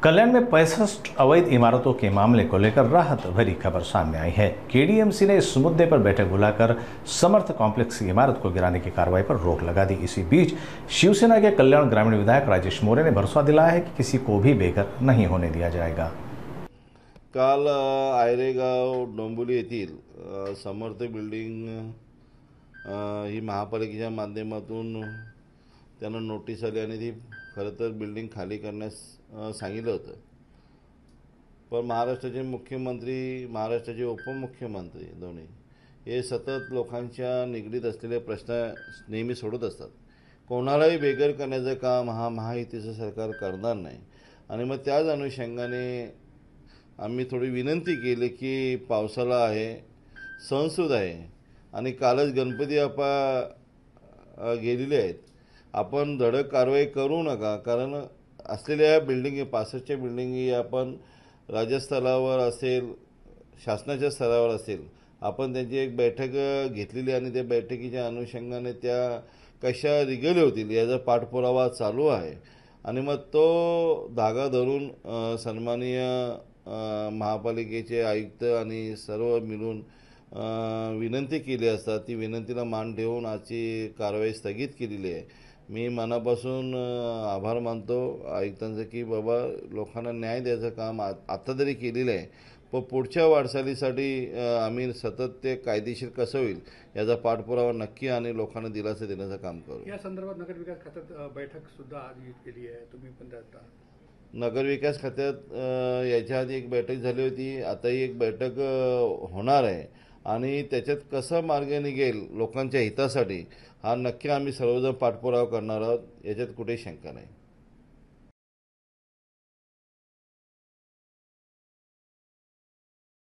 कल्याण में 65 अवैध इमारतों के मामले को लेकर राहत भरी खबर सामने आई है। केडीएमसी ने इस मुद्दे पर बैठक बुलाकर समर्थ कॉम्प्लेक्स की इमारत को गिराने की कार्रवाई पर रोक लगा दी। इसी बीच शिवसेना के कल्याण ग्रामीण विधायक राजेश मोरे ने भरोसा दिलाया है कि किसी को भी बेघर नहीं होने दिया जाएगा। काल आयरेगाव डोंबिवली येथील समर्थ बिल्डिंग ही महापालिकेच्या माध्यमातून त्यांना नोटीस आली आणि ती खरं तर बिल्डिंग खाली करण्यास सांगितलं होतं। पण महाराष्ट्राचे मुख्यमंत्री, महाराष्ट्राचे उपमुख्यमंत्री दोन्ही हे सतत लोकांच्या निगडीत असलेले प्रश्न नेहमी सोडत असतात। कोणालाही बेघर करण्याचं काम महायुतीचं सरकार करणार नाही। आणि मग त्याच अनुषंगाने आम्ही थोडी विनंती केली की पावसाळा आहे, सणसूद आहे आणि कालच गणपती बाप्पा गेलेले आहेत, आपण धडक कारवाई करू नका। कारण असलेल्या बिल्डिंग 65च्या बिल्डिंगी आपण राज्यस्तरावर असेल, शासनाच्या स्तरावर असेल, आपण त्यांची एक बैठक घेतलेली आणि त्या बैठकीच्या अनुषंगाने त्या कशा रिगले होतील याचा पाठपुरावा चालू आहे। आणि मग तो धागा धरून सन्माननीय महापालिकेचे आयुक्त आणि सर्व मिळून विनंती केली असता ती विनंतीला मान ठेवून आजची कारवाई स्थगित केलेली आहे। मी मनापासून आभार मानतो आयुक्तांचं की बाबा लोकांना न्याय द्यायचं काम आता तरी केलेलं आहे, पण पुढच्या वाटचालीसाठी आम्ही सतत ते कायदेशीर कसं होईल याचा पाठपुरावा नक्की आणि लोकांना दिलासा देण्याचं काम करू। या संदर्भात नगरविकास खात्यात बैठक सुद्धा आयोजित केली आहे, तुम्ही पण जाता। नगरविकास खात्यात याच्या आधी एक बैठक झाली होती, आताही एक बैठक होणार आहे आणि त्याच्यात कसं मार्ग निघेल लोकांच्या हितासाठी हा नक्की आम्ही सर्वजण पाठपुरावा करणार आहोत, याच्यात कुठेही शंका नाही।